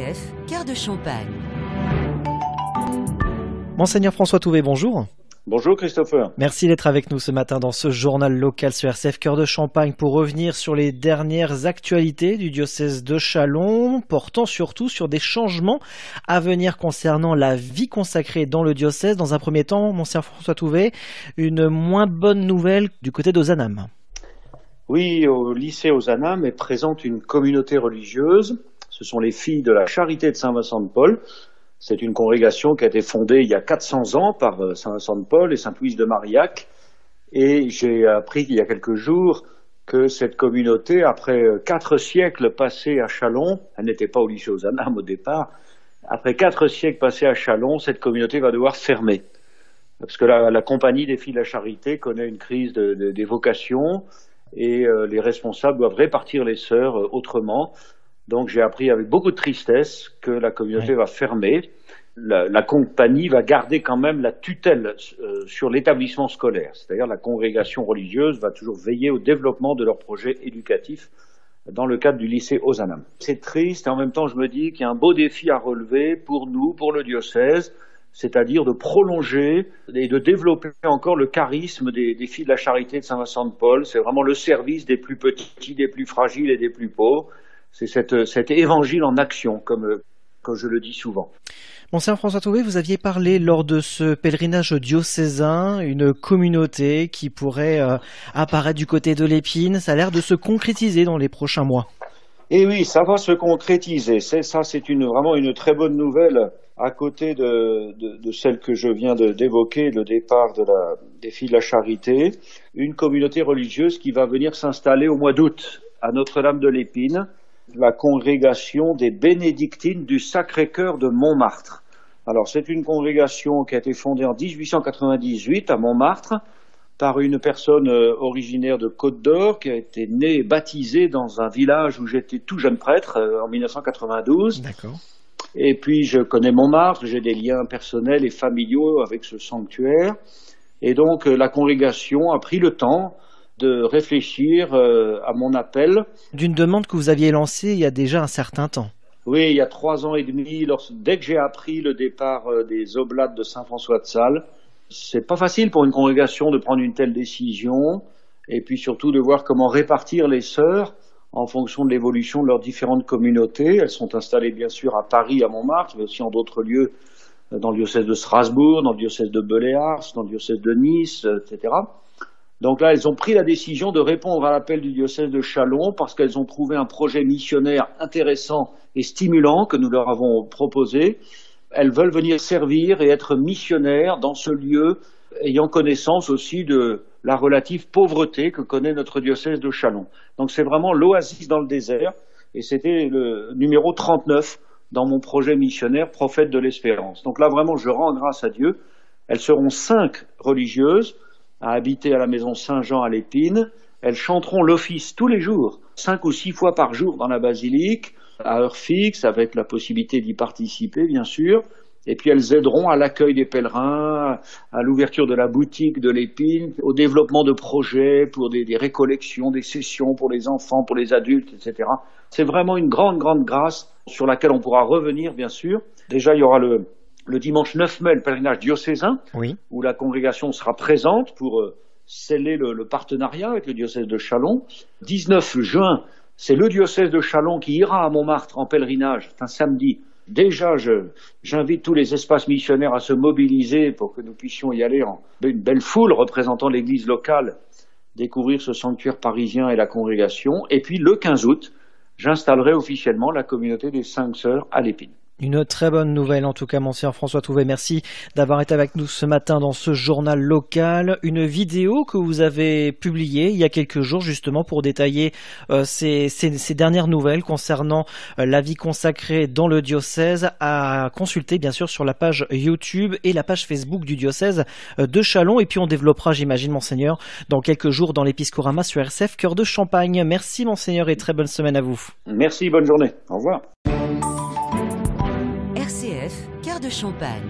RCF, Cœur de Champagne. Monseigneur François Touvet, bonjour. Bonjour Christopher. Merci d'être avec nous ce matin dans ce journal local sur RCF Cœur de Champagne pour revenir sur les dernières actualités du diocèse de Châlons, portant surtout sur des changements à venir concernant la vie consacrée dans le diocèse. Dans un premier temps, Monseigneur François Touvet, une moins bonne nouvelle du côté d'Ozanam. Oui, au lycée Ozanam est présente une communauté religieuse. Ce sont les filles de la Charité de Saint-Vincent de Paul. C'est une congrégation qui a été fondée il y a 400 ans par Saint-Vincent de Paul et Sainte-Louise de Marillac. Et j'ai appris il y a quelques jours que cette communauté, après 4 siècles passés à Châlons, elle n'était pas au lycée Ozanam au départ, après 4 siècles passés à Châlons, cette communauté va devoir fermer. Parce que la compagnie des filles de la Charité connaît une crise des vocations et les responsables doivent répartir les sœurs autrement. Donc j'ai appris avec beaucoup de tristesse que la communauté va fermer. La compagnie va garder quand même la tutelle sur l'établissement scolaire. C'est-à-dire la congrégation religieuse va toujours veiller au développement de leurs projets éducatifs dans le cadre du lycée Ozanam. C'est triste et en même temps je me dis qu'il y a un beau défi à relever pour nous, pour le diocèse, c'est-à-dire de prolonger et de développer encore le charisme des filles de la Charité de Saint-Vincent de Paul. C'est vraiment le service des plus petits, des plus fragiles et des plus pauvres. C'est cet évangile en action, comme je le dis souvent. Monseigneur François Touvet, vous aviez parlé lors de ce pèlerinage diocésain, une communauté qui pourrait apparaître du côté de l'Épine. Ça a l'air de se concrétiser dans les prochains mois. Et oui, ça va se concrétiser. C'est vraiment une très bonne nouvelle à côté de celle que je viens d'évoquer, le départ des filles de la Charité. Une communauté religieuse qui va venir s'installer au mois d'août à Notre-Dame de l'Épine, la congrégation des Bénédictines du Sacré-Cœur de Montmartre. Alors c'est une congrégation qui a été fondée en 1898 à Montmartre par une personne originaire de Côte-d'Or qui a été née et baptisée dans un village où j'étais tout jeune prêtre en 1992. D'accord. Et puis je connais Montmartre, j'ai des liens personnels et familiaux avec ce sanctuaire. Et donc la congrégation a pris le temps de réfléchir à mon appel. D'une demande que vous aviez lancée il y a déjà un certain temps. Oui, il y a 3 ans et demi, dès que j'ai appris le départ des Oblates de Saint-François de Sales. C'est pas facile pour une congrégation de prendre une telle décision, et puis surtout de voir comment répartir les sœurs en fonction de l'évolution de leurs différentes communautés. Elles sont installées bien sûr à Paris, à Montmartre, mais aussi en d'autres lieux, dans le diocèse de Strasbourg, dans le diocèse de Beléars, dans le diocèse de Nice, etc. Donc là, elles ont pris la décision de répondre à l'appel du diocèse de Châlons parce qu'elles ont trouvé un projet missionnaire intéressant et stimulant que nous leur avons proposé. Elles veulent venir servir et être missionnaires dans ce lieu, ayant connaissance aussi de la relative pauvreté que connaît notre diocèse de Châlons. Donc c'est vraiment l'oasis dans le désert, et c'était le numéro 39 dans mon projet missionnaire, Prophète de l'Espérance. Donc là vraiment je rends grâce à Dieu. Elles seront 5 religieuses à habiter à la maison Saint-Jean à l'Épine. Elles chanteront l'office tous les jours, 5 ou 6 fois par jour dans la basilique, à heure fixe, avec la possibilité d'y participer, bien sûr. Et puis elles aideront à l'accueil des pèlerins, à l'ouverture de la boutique de l'Épine, au développement de projets pour des récollections, des sessions pour les enfants, pour les adultes, etc. C'est vraiment une grande, grande grâce sur laquelle on pourra revenir, bien sûr. Déjà, il y aura le dimanche 9 mai, le pèlerinage diocésain, oui, où la congrégation sera présente pour sceller le partenariat avec le diocèse de Châlons. 19 juin, c'est le diocèse de Châlons qui ira à Montmartre en pèlerinage, c'est un samedi. Déjà, j'invite tous les espaces missionnaires à se mobiliser pour que nous puissions y aller en une belle foule représentant l'église locale, découvrir ce sanctuaire parisien et la congrégation. Et puis le 15 août, j'installerai officiellement la communauté des 5 sœurs à l'Épine. Une très bonne nouvelle en tout cas, Monseigneur François Touvet. Merci d'avoir été avec nous ce matin dans ce journal local. Une vidéo que vous avez publiée il y a quelques jours justement pour détailler ces dernières nouvelles concernant la vie consacrée dans le diocèse, à consulter bien sûr sur la page YouTube et la page Facebook du diocèse de Châlons. Et puis on développera, j'imagine, Monseigneur, dans quelques jours dans l'Épiscorama sur RCF Cœur de Champagne. Merci Monseigneur et très bonne semaine à vous. Merci, bonne journée. Au revoir. RCF, Cœur de Champagne.